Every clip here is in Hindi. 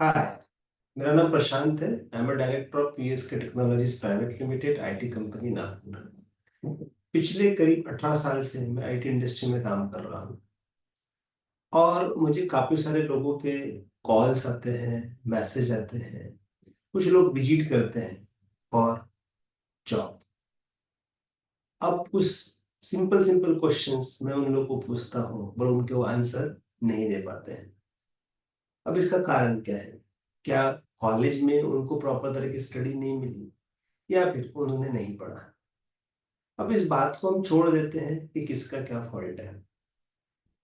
हाय, मेरा नाम प्रशांत है। I am director of PSK technologies private limited, IT company Nagpur. पिछले करीब 18 साल से मैं आईटी इंडस्ट्री में काम कर रहा हूँ और मुझे काफी सारे लोगों के कॉल्स आते हैं, मैसेज आते हैं। कुछ लोग विजिट करते हैं फॉर जॉब। अब कुछ सिंपल सिंपल क्वेश्चंस मैं उन लोगों को पूछता हूँ पर उनके वो आंसर नहीं दे पाते हैं। अब इसका कारण क्या है? क्या कॉलेज में उनको प्रॉपर तरह की स्टडी नहीं मिली या फिर उन्होंने नहीं पढ़ा? अब इस बात को हम छोड़ देते हैं कि किसका क्या फॉल्ट है,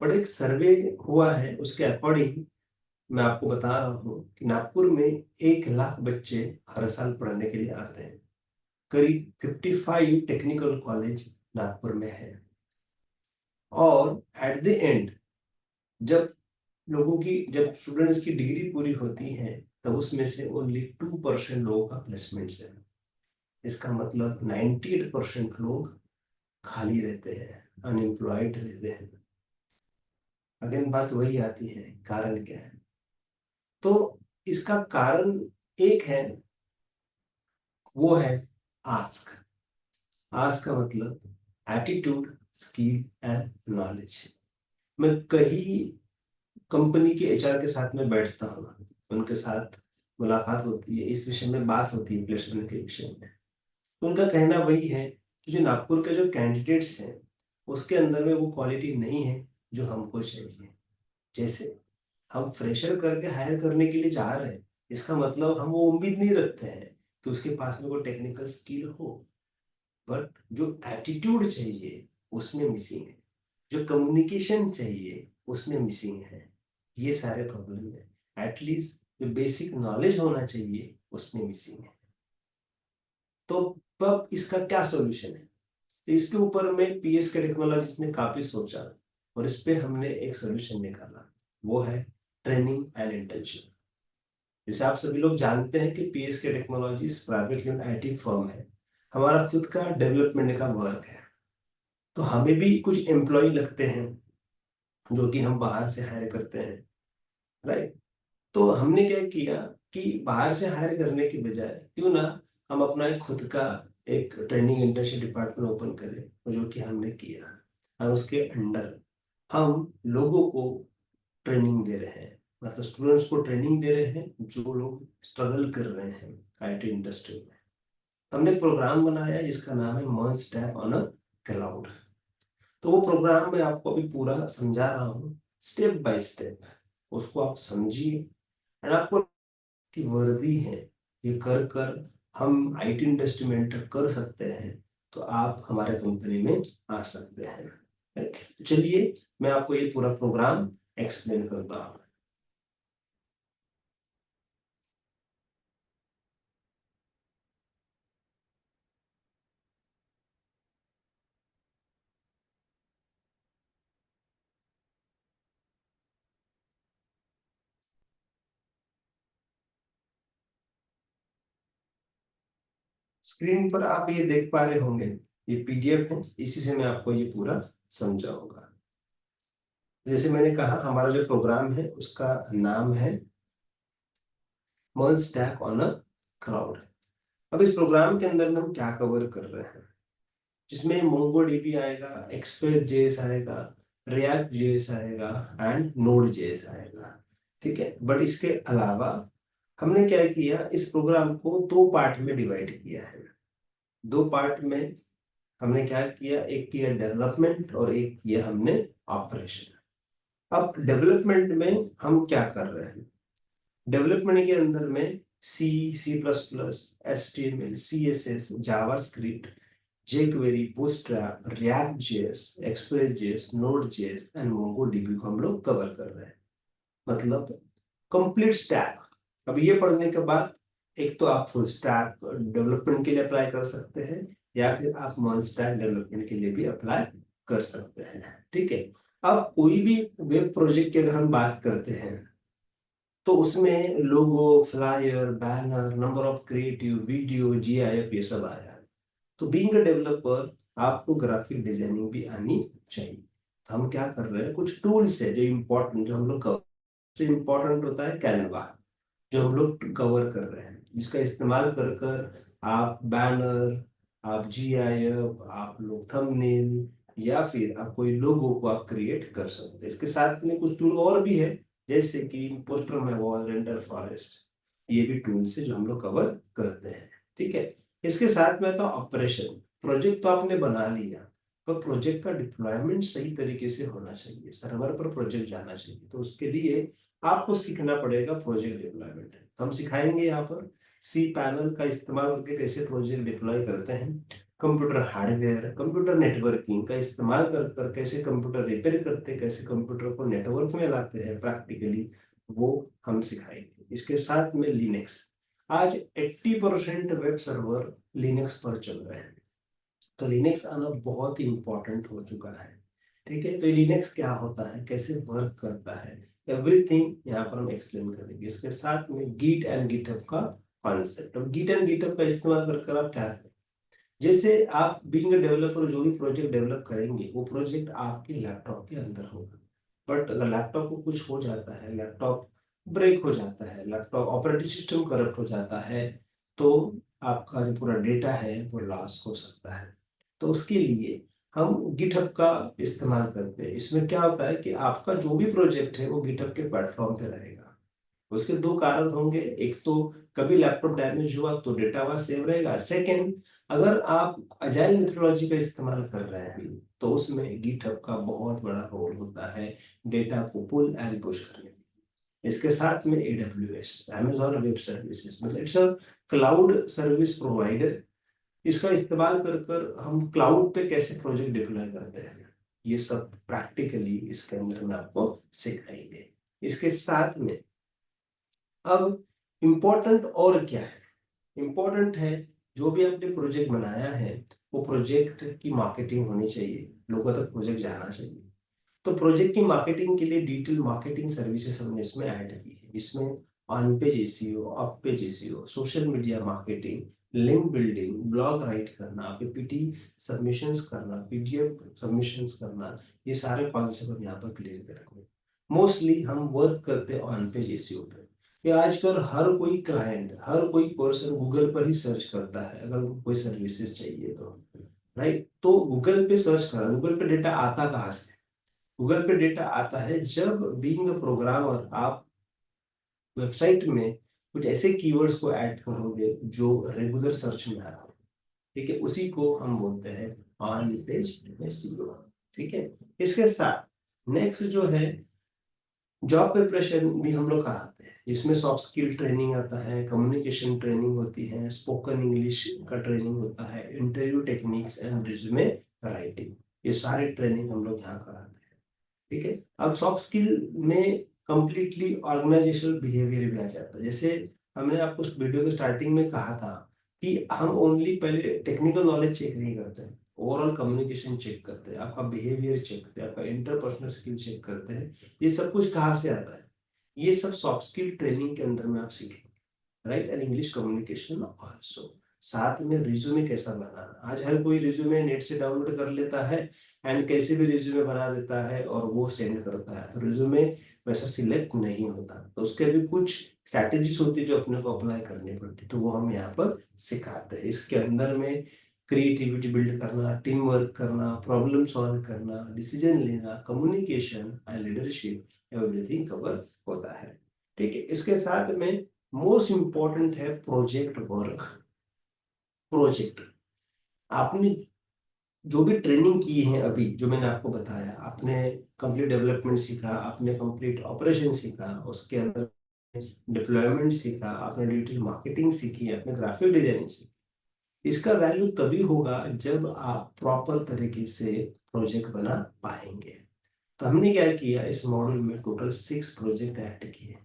बट एक सर्वे हुआ है, उसके अकॉर्डिंग मैं आपको बता रहा हूँ कि नागपुर में 1 लाख बच्चे हर साल पढ़ने के लिए आते हैं। करीब 55 टेक्निकल कॉलेज नागपुर में है और एट द एंड जब जब स्टूडेंट्स की डिग्री पूरी होती है तब उसमें से ओनली 2% लोगों का प्लेसमेंट्स है। इसका मतलब 98% लोग खाली रहते हैं, अनएम्प्लॉयड रहते हैं। अगेन बात वही आती है, कारण क्या है? तो इसका कारण एक है, वो है आस्क। आस्क का मतलब एटीट्यूड, स्किल एंड नॉलेज। मैं कई कंपनी के एचआर के साथ में बैठता हूँ, उनके साथ मुलाकात होती है, इस विषय में बात होती है, प्लेसमेंट के विषय में। तो उनका कहना वही है कि जो नागपुर के जो कैंडिडेट्स हैं उसके अंदर में वो क्वालिटी नहीं है जो हमको चाहिए। जैसे हम फ्रेशर करके हायर करने के लिए जा रहे हैं, इसका मतलब हम वो उम्मीद नहीं रखते हैं कि उसके पास में कोई टेक्निकल स्किल हो, बट जो एटीट्यूड चाहिए उसमें मिसिंग है, जो कम्युनिकेशन चाहिए उसमें मिसिंग है। ये सारे प्रॉब्लम है। एटलीस्ट जो बेसिक नॉलेज होना चाहिए उसमें मिसिंग है। तो अब इसका क्या सॉल्यूशन है? तो इसके ऊपर में पीएस के टेक्नोलॉजीज ने काफी सोचा और इस पे हमने एक सॉल्यूशन निकाला, वो है ट्रेनिंग एंड इंटर्नशिप। जैसे आप सभी लोग जानते हैं कि पीएस के technologies private limited IT firm है। हमारा खुद का डेवलपमेंट का वर्क है, तो हमें भी कुछ एम्प्लॉय लगते हैं जो कि हम बाहर से हायर करते हैं, राइट? तो हमने क्या किया कि बाहर से हायर करने के बजाय क्यों ना हम अपना एक खुद का एक ट्रेनिंग इंटर्नशिप डिपार्टमेंट ओपन करें, जो कि हमने किया। और उसके अंडर हम लोगों को ट्रेनिंग दे रहे हैं, मतलब स्टूडेंट्स को ट्रेनिंग दे रहे हैं जो लोग स्ट्रगल कर रहे हैं आईटी इंडस्ट्री में। हमने एक प्रोग्राम बनाया जिसका नाम है मर्ज स्टैक ऑन अ क्लाउड। तो वो प्रोग्राम मैं आपको अभी पूरा समझा रहा हूँ, स्टेप बाय स्टेप। उसको आप समझिए एंड आपको की वर्दी है, ये कर कर हम आईटी इंडस्ट्री में एंटर कर सकते हैं, तो आप हमारे कंपनी में आ सकते हैं। तो चलिए मैं आपको ये पूरा प्रोग्राम एक्सप्लेन करता हूँ। स्क्रीन पर आप ये देख पा रहे होंगे, ये पीडीएफ है, इसी से मैं आपको ये पूरा समझाऊंगा। जैसे मैंने कहा, हमारा जो प्रोग्राम है उसका नाम है मर्ज स्टैक ऑन अ क्लाउड। अब इस प्रोग्राम के अंदर में हम क्या कवर कर रहे हैं, जिसमें मोंगोडीबी आएगा, एक्सप्रेस जेएस आएगा, रिएक्ट जेएस आएगा एंड नोड जेएस आएगा। ठीक है, बट इसके अलावा हमने क्या किया, इस प्रोग्राम को 2 पार्ट में डिवाइड किया है। 2 पार्ट में हमने क्या किया, एक किया डेवलपमेंट और एक किया हमने ऑपरेशन। अब डेवलपमेंट में हम क्या कर रहे हैं? डेवलपमेंट के अंदर में C, C plus plus, H T M L, C S S, JavaScript, jQuery, Bootstrap, React.js, Express.js, Node.js and MongoDB को हम लोग कवर कर रहे हैं, मतलब कंप्लीट स्टैक। अब ये पढ़ने के बाद एक तो आप फुल स्टैक डेवलपमेंट के लिए अप्लाई कर सकते हैं या फिर आप मॉल स्टैक डेवलपमेंट के लिए भी अप्लाई कर सकते हैं। ठीक है, अब कोई भी वेब प्रोजेक्ट की अगर हम बात करते हैं तो उसमें logo, flyer, banner, number of creative, video, GIF, ये सब आया है। तो बीइंग अ डेवलपर आपको ग्राफिक डिजाइनिंग भी आनी चाहिए। तो हम क्या कर रहे हैं, कुछ टूल्स है जो इम्पोर्टेंट, जो हम लोग, जो इम्पोर्टेंट होता है कैनवा। जो हम लोग कवर कर रहे हैं, जिसका इस्तेमाल कर कर आप बैनर, आप GIF, आप लोग थंबनेल या फिर आप कोई लोगो को आप क्रिएट कर सकते हैं। इसके साथ में कुछ टूल और भी है, जैसे कि पोस्टर में वॉल, रेंडर फॉरेस्ट, ये भी टूल्स है जो हम लोग कवर करते हैं। ठीक है, इसके साथ में तो ऑपरेशन, प्रोजेक्ट तो आपने बना लिया, पर प्रोजेक्ट का डिप्लॉयमेंट सही तरीके से होना चाहिए, सर्वर पर प्रोजेक्ट जाना चाहिए, तो उसके लिए आपको सीखना पड़ेगा प्रोजेक्ट डिप्लॉयमेंट। तो हम सिखाएंगे यहाँ पर सी पैनल का इस्तेमाल करके कैसे प्रोजेक्ट डिप्लॉय करते हैं, कंप्यूटर हार्डवेयर, कंप्यूटर नेटवर्किंग का इस्तेमाल कर कर कैसे कंप्यूटर रिपेयर करते हैं, कैसे कंप्यूटर को नेटवर्क में लाते हैं प्रैक्टिकली, वो हम सिखाएंगे। इसके साथ में लिनक्स, आज 80% वेब सर्वर लिनक्स पर चल रहे हैं, तो लिनक्स आना बहुत ही इंपॉर्टेंट हो चुका है। ठीक है, तो लिनक्स क्या होता है, कैसे वर्क करता है, एवरीथिंग यहाँ पर हम एक्सप्लेन करेंगे। इसके साथ में गिट एंड गिटहब का कॉन्सेप्ट, अब गिट एंड गिटहब का इस्तेमाल कर आप क्या करें, जैसे आप बीइंग डेवलपर जो भी प्रोजेक्ट डेवलप करेंगे वो प्रोजेक्ट आपके लैपटॉप के अंदर होगा, बट अगर लैपटॉप को कुछ हो जाता है, लैपटॉप ब्रेक हो जाता है, लैपटॉप ऑपरेटिंग सिस्टम करप्ट हो जाता है, तो आपका जो पूरा डेटा है वो लॉस हो सकता है। तो उसके लिए हम गिटहब का इस्तेमाल करते हैं। इसमें क्या होता है कि आपका जो भी प्रोजेक्ट है वो गिटहब के प्लेटफॉर्म पे रहेगा। उसके दो कारण होंगे, एक तो कभी लैपटॉप डैमेज हुआ तो डेटा वहां सेव रहेगा, सेकेंड अगर आप अजाइल मेथोडोलॉजी का इस्तेमाल कर रहे हैं तो उसमें गिटहब का बहुत बड़ा रोल होता है डेटा को पुल एंड पुश करने में। इसके साथ में AWS, Amazon वेब सर्विसेज, मतलब it's a cloud service provider, इसका इस्तेमाल कर कर हम क्लाउड पे कैसे प्रोजेक्ट डिप्लॉय करते हैं, ये सब प्रैक्टिकली इसके अंदर में आपको सिखाएंगे। इसके साथ में अब इम्पोर्टेंट और क्या है, इम्पोर्टेंट है जो भी आपने प्रोजेक्ट बनाया है वो प्रोजेक्ट की मार्केटिंग होनी चाहिए, लोगों तक प्रोजेक्ट जाना चाहिए। तो प्रोजेक्ट की मार्केटिंग के लिए डिजिटल मार्केटिंग सर्विसेज हमने इसमें ऐड की है, जिसमें on page SEO, of page SEO, social media marketing, link building, blog right करना, PPT सबमिशंस करना, PDF सबमिशंस करना, ये सारे कॉन्सेप्ट हम यहाँ पर क्लियर करेंगे। मोस्टली हम वर्क करते हैं ऑन पेज एसईओ पे। ये आजकल हर कोई क्लाइंट, हर कोई पर्सन गूगल पर ही सर्च करता है अगर उनको कोई सर्विसेज चाहिए तो, राइट। तो गूगल पे सर्च करा, गूगल पे डेटा आता कहाँ से, गूगल पे डेटा आता है जब बीइंग अ प्रोग्रामर आप वेबसाइट में कुछ ऐसे कीवर्ड्स को ऐड करोगे जो रेगुलर सर्च में आ रहे हैं। ठीक है, उसी को हम बोलते हैं ऑन पेज एसईओ। ठीक है, इसके साथ नेक्स्ट जो है जॉब प्रिपरेशन भी हम लोग कराते हैं, जिसमें सॉफ्ट स्किल ट्रेनिंग आता है, कम्युनिकेशन ट्रेनिंग होती है, स्पोकन इंग्लिश का ट्रेनिंग होता है, interview techniques and resume writing, ये सारे ट्रेनिंग हम लोग यहाँ कराते हैं। ठीक है, अब सॉफ्ट स्किल में कंप्लीटली ऑर्गेनाइजेशनल बिहेवियर भी आ जाता है। जैसे हमने आपको वीडियो के स्टार्टिंग में कहा था कि हम ओनली पहले टेक्निकल नॉलेज चेक नहीं करते हैं, ओवरऑल कम्युनिकेशन चेक करते हैं, आपका बिहेवियर चेक करते हैं, आपका इंटरपर्सनल स्किल चेक करते हैं। ये सब कुछ कहाँ से आता है, ये सब सॉफ्ट स्किल ट्रेनिंग के अंदर में आप सीखेंगे, right. And English communication also. साथ में रिज्यूमे कैसा बनाना, आज हर कोई रिज्यूमे नेट से डाउनलोड कर लेता है एंड कैसे भी रिज्यूमे बना देता है और वो सेंड करता है, तो रिज्यूमे वैसा सिलेक्ट नहीं होता, तो उसके भी कुछ स्ट्रैटेजीज होती है जो अपने को अप्लाई करनी पड़ती, तो वो हम यहाँ पर सिखाते हैं। इसके अंदर में क्रिएटिविटी बिल्ड करना, टीम वर्क करना, प्रॉब्लम सॉल्व करना, डिसीजन लेना, communication and leadership, everything cover होता है। ठीक है, इसके साथ में मोस्ट इंपॉर्टेंट है प्रोजेक्ट वर्क। प्रोजेक्ट आपने जो भी ट्रेनिंग की है, अभी जो मैंने आपको बताया, आपने कंप्लीट डेवलपमेंट सीखा, आपने कंप्लीट ऑपरेशन सीखा, उसके अंदर डिप्लॉयमेंट सीखा, आपने डिजिटल मार्केटिंग सीखी, आपने ग्राफिक डिजाइनिंग सीखी, इसका वैल्यू तभी होगा जब आप प्रॉपर तरीके से प्रोजेक्ट बना पाएंगे। तो हमने क्या किया, इस मॉड्यूल में टोटल 6 प्रोजेक्ट ऐड किए,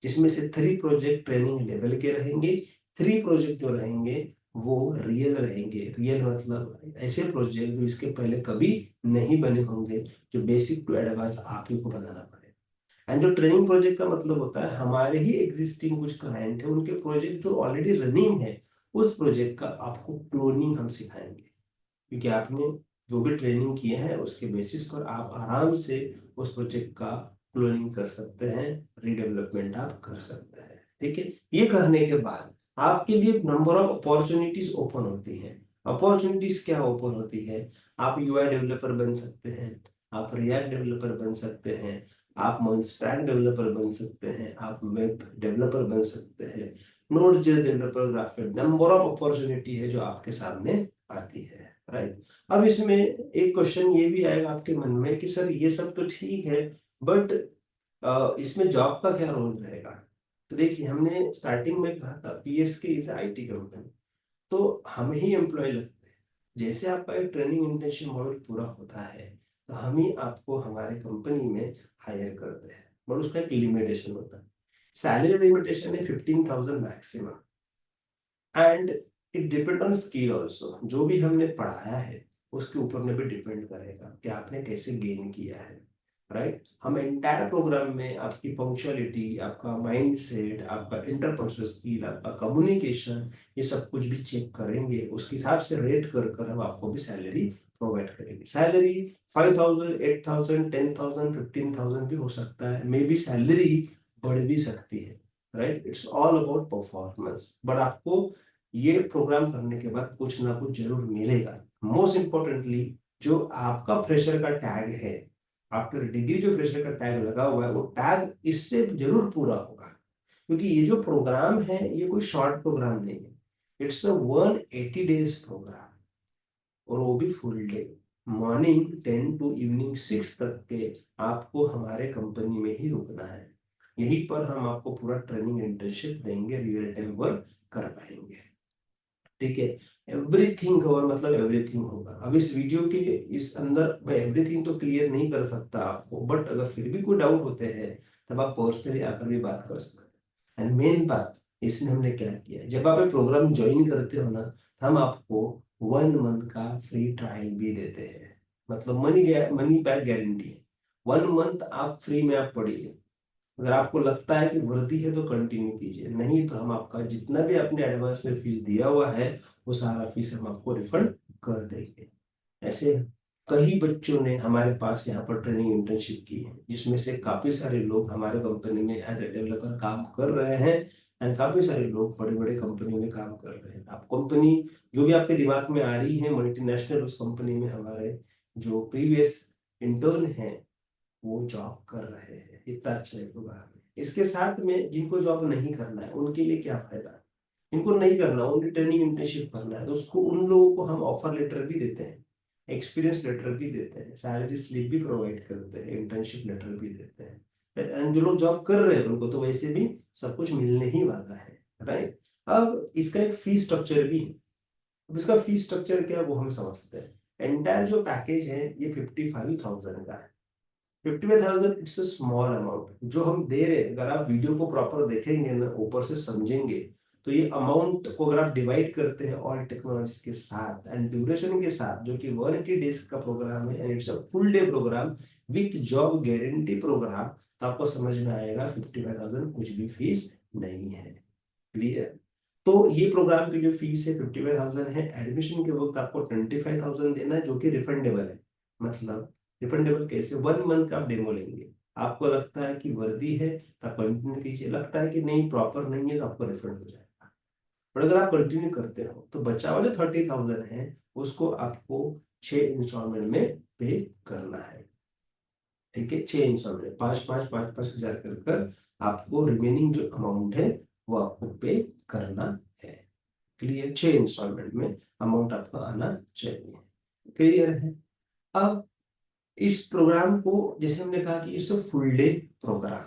जिसमें से 3 प्रोजेक्ट ट्रेनिंग लेवल के रहेंगे, 3 प्रोजेक्ट जो रहेंगे वो रियल रहेंगे। रियल मतलब ऐसे प्रोजेक्ट जो इसके पहले कभी नहीं बने होंगे, जो बेसिक टू एडवांस आप ही को बनाना पड़ेगा। एंड जो ट्रेनिंग प्रोजेक्ट का मतलब होता है, हमारे ही एग्जिस्टिंग कुछ क्लाइंट है, उनके प्रोजेक्ट जो ऑलरेडी रनिंग है, उस प्रोजेक्ट का आपको क्लोनिंग हम सिखाएंगे, क्योंकि आपने जो भी ट्रेनिंग किए हैं उसके बेसिस पर आप आराम से उस प्रोजेक्ट का क्लोनिंग कर सकते हैं, रीडेवलपमेंट आप कर सकते हैं। ठीक है, ये करने के बाद आपके लिए नंबर ऑफ अपॉर्चुनिटीज ओपन होती हैं। अपॉर्चुनिटीज क्या ओपन होती है? आप यूआई डेवलपर बन सकते हैं, आप रिएक्ट डेवलपर बन सकते हैं, आप स्टैक डेवलपर बन सकते हैं, आप वेब डेवलपर बन सकते हैं, node JS developer, graphic, number of opportunity है जो आपके सामने आती है, राइट। अब इसमें एक क्वेश्चन ये भी आएगा आपके मन में कि सर ये सब तो ठीक है, बट इसमें जॉब का क्या रोल रहेगा? तो देखिए, हमने स्टार्टिंग में कहा था पीएसके इज आईटी कंपनी, तो हम ही एम्प्लॉय लगते हैं। जैसे आपका एक ट्रेनिंग इंटर्नशिप मॉडल पूरा होता है तो हम ही आपको हमारे कंपनी में हायर करते हैं, पर उसका एक लिमिटेशन होता है। सैलरी लिमिटेशन है 15,000 maximum, and it depend on skill also. जो भी हमने पढ़ाया है उसके ऊपर में भी डिपेंड करेगा कि आपने कैसे गेन किया है, राइट। हम एंटायर प्रोग्राम में आपकी पंक्चुअलिटी, आपका माइंड सेट, आपका इंटरपर्सनल स्किल, आपका कम्युनिकेशन, ये सब कुछ भी चेक करेंगे। उसके हिसाब से रेट कर कर हम आपको भी सैलरी प्रोवाइड करेंगे। सैलरी 5,000, 8,000, 10,000, 15,000 भी हो सकता है, मे बी सैलरी बढ़ भी सकती है, right. It's all about performance, but आपको ये प्रोग्राम करने के बाद कुछ ना कुछ जरूर मिलेगा। मोस्ट इंपॉर्टेंटली, जो आपका फ्रेशर का टैग है, आफ्टर डिग्री जो फ्रेशर का टैग लगा हुआ है, वो टैग इससे जरूर पूरा होगा, क्योंकि ये जो प्रोग्राम है ये कोई शॉर्ट प्रोग्राम नहीं है। इट्स अ 180 डेज प्रोग्राम, और वो भी full day, morning 10 to evening 6 तक के आपको हमारे कंपनी में ही रुकना है। यहीं पर हम आपको पूरा ट्रेनिंग इंटर्नशिप देंगे, रियल टाइम वर्क करवाएंगे, ठीक है। एवरीथिंग कवर मतलब एवरीथिंग होगा। अब इस वीडियो के इस अंदर मैं एवरीथिंग तो क्लियर नहीं कर सकता आपको, बट अगर फिर भी कोई डाउट होते हैं तब आप पर्सनली आकर भी बात कर सकते हैं। एंड मेन बात इसमें हमने क्या किया है, जब आप ये प्रोग्राम ज्वाइन करते हो ना, हम आपको 1 मंथ का फ्री ट्रायल भी देते हैं। मतलब मनी बैक गारंटी है। 1 मंथ आप फ्री में आप पढ़िए। अगर आपको लगता है कि वर्दी है तो कंटिन्यू कीजिए, नहीं तो हम आपका जितना भी आपने एडवांस में फीस दिया हुआ है वो सारा फीस हम आपको रिफंड कर देंगे। ऐसे कई बच्चों ने हमारे पास यहाँ पर ट्रेनिंग इंटर्नशिप की है, जिसमें से काफी सारे लोग हमारे कंपनी में एज ए डेवलपर काम कर रहे हैं, एंड काफी सारे लोग बड़े बड़े कंपनी में काम कर रहे हैं। आप कंपनी जो भी आपके दिमाग में आ रही है मल्टीनेशनल, उस कंपनी में हमारे जो प्रीवियस इंटर्न हैं वो जॉब कर रहे हैं। इतना अच्छा है प्रोग्राम है। इसके साथ में जिनको जॉब नहीं करना है उनके लिए क्या फायदा है? इनको नहीं करना, उन्हें ट्रेनिंग इंटर्नशिप करना है, तो उसको उन लोगों को हम ऑफर लेटर भी देते हैं, एक्सपीरियंस लेटर भी देते हैं, सैलरी स्लिप भी प्रोवाइड करते हैं, इंटर्नशिप लेटर भी देते हैं। एंड जो लोग जॉब कर रहे हैं उनको तो वैसे भी सब कुछ मिलने ही वाला है, राइट। अब इसका एक फी स्ट्रक्चर भी है। अब इसका फी स्ट्रक्चर क्या है वो हम समझते हैं। एंटायर जो पैकेज है ये 55,000 का है। 55,000 इट्स अ स्मॉल अमाउंट जो हम दे रहे हैं। अगर आप वीडियो को प्रॉपर देखेंगे ना, ऊपर से समझेंगे, तो ये अमाउंट को अगर आप डिवाइड करते हैं ऑल टेक्नोलॉजी के साथ एंड ड्यूरेशन के साथ, जो कि 180 डेज का प्रोग्राम है and it's a full day programme with job guarantee programme, तो आपको समझ में आएगा 55,000 कुछ भी फीस नहीं है। क्लियर? तो ये प्रोग्राम की जो फीस है 55,000 है। एडमिशन के वक्त आपको 25,000 देना है, जो कि रिफंडेबल है। मतलब रिफंडेबल कैसे? 1 मंथ का आप डेमो लेंगे, आपको लगता है कि वर्दी है तो आप कंटिन्यू कीजिए, लगता है कि नहीं प्रॉपर नहीं है तो आपको रिफंड हो जाएगा। पर अगर आप कंटिन्यू करते हो तो बचा हुआ जो 30,000 है उसको आपको 6 इंस्टॉलमेंट में पे करना है, ठीक है। 6 इंस्टॉलमेंट, 5,500 5,500 कर कर आपको रिमेनिंग जो अमाउंट है वो आपको पे करना है। क्लियर? 6 इंस्टॉलमेंट में अमाउंट आपका आना चाहिए। क्लियर है? अब इस प्रोग्राम को जैसे हमने कहा कि it's full day programme,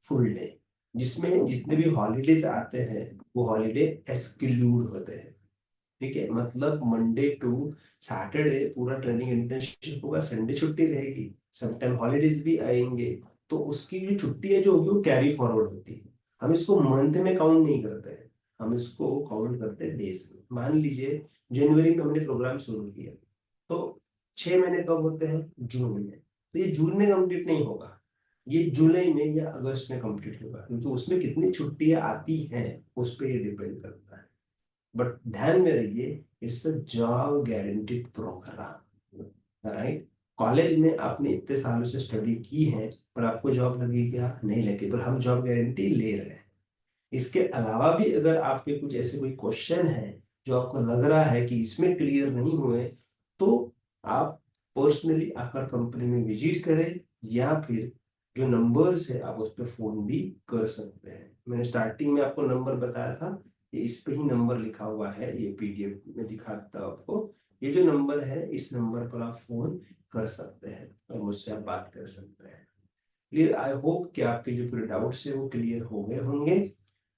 full day, जिसमें जितने भी हॉलीडेज आते हैं वो हॉलीडे एक्सक्लूड होते हैं, ठीक है। मतलब मंडे टू सैटरडे पूरा ट्रेनिंग इंटर्नशिप होगा, संडे छुट्टी रहेगी, समटाइम हॉलीडेज भी आएंगे। तो उसकी जो छुट्टी है जो होगी वो कैरी फॉरवर्ड होती है। हम इसको मंथ में काउंट नहीं करते हैं, हम इसको काउंट करते हैं डेज में। मान लीजिए जनवरी में हमने प्रोग्राम शुरू किया, तो 6 महीने कब होते हैं? जून में। तो ये जून में कंप्लीट नहीं होगा, ये जुलाई में या अगस्त में कंप्लीट होगा, क्योंकि उसमें कितनी छुट्टियां आती हैं उस पर ये डिपेंड करता है। बट ध्यान में रहिए, it's a job guaranteed programme, right. College में आपने इतने सालों से स्टडी की है, पर आपको जॉब लगी क्या? नहीं लगी, पर हम जॉब गारंटी ले रहे हैं। इसके अलावा भी अगर आपके कुछ ऐसे कोई क्वेश्चन है जो आपको लग रहा है कि इसमें क्लियर नहीं हुए, तो आप पर्सनली आकर कंपनी में विजिट करें, या फिर जो नंबर्स है आप उस पर फोन भी कर सकते हैं। मैंने स्टार्टिंग में आपको नंबर बताया था, ये इस पे ही नंबर लिखा हुआ है, ये पीडीएफ में दिखा देता हूं आपको। ये जो नंबर है, इस नंबर पर आप फोन कर सकते हैं और मुझसे आप बात कर सकते हैं। क्लियर? आई होप कि आपके जो पूरे डाउट्स है वो क्लियर हो गए होंगे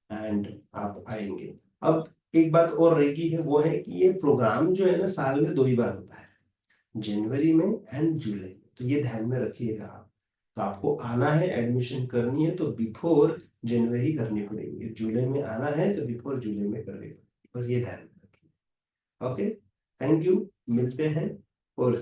एंड आप आएंगे। अब एक बात और रहेगी है, वो है कि ये प्रोग्राम जो है ना साल में 2 ही बार होता है, जनवरी में एंड जुलाई में, तो ये ध्यान में रखिएगा आप। तो आपको आना है, एडमिशन करनी है तो बिफोर जनवरी करनी पड़ेगी, जुलाई में आना है तो बिफोर जुलाई में करनी पड़ेगी, बस ये ध्यान में रखिए। ओके, थैंक यू, मिलते हैं और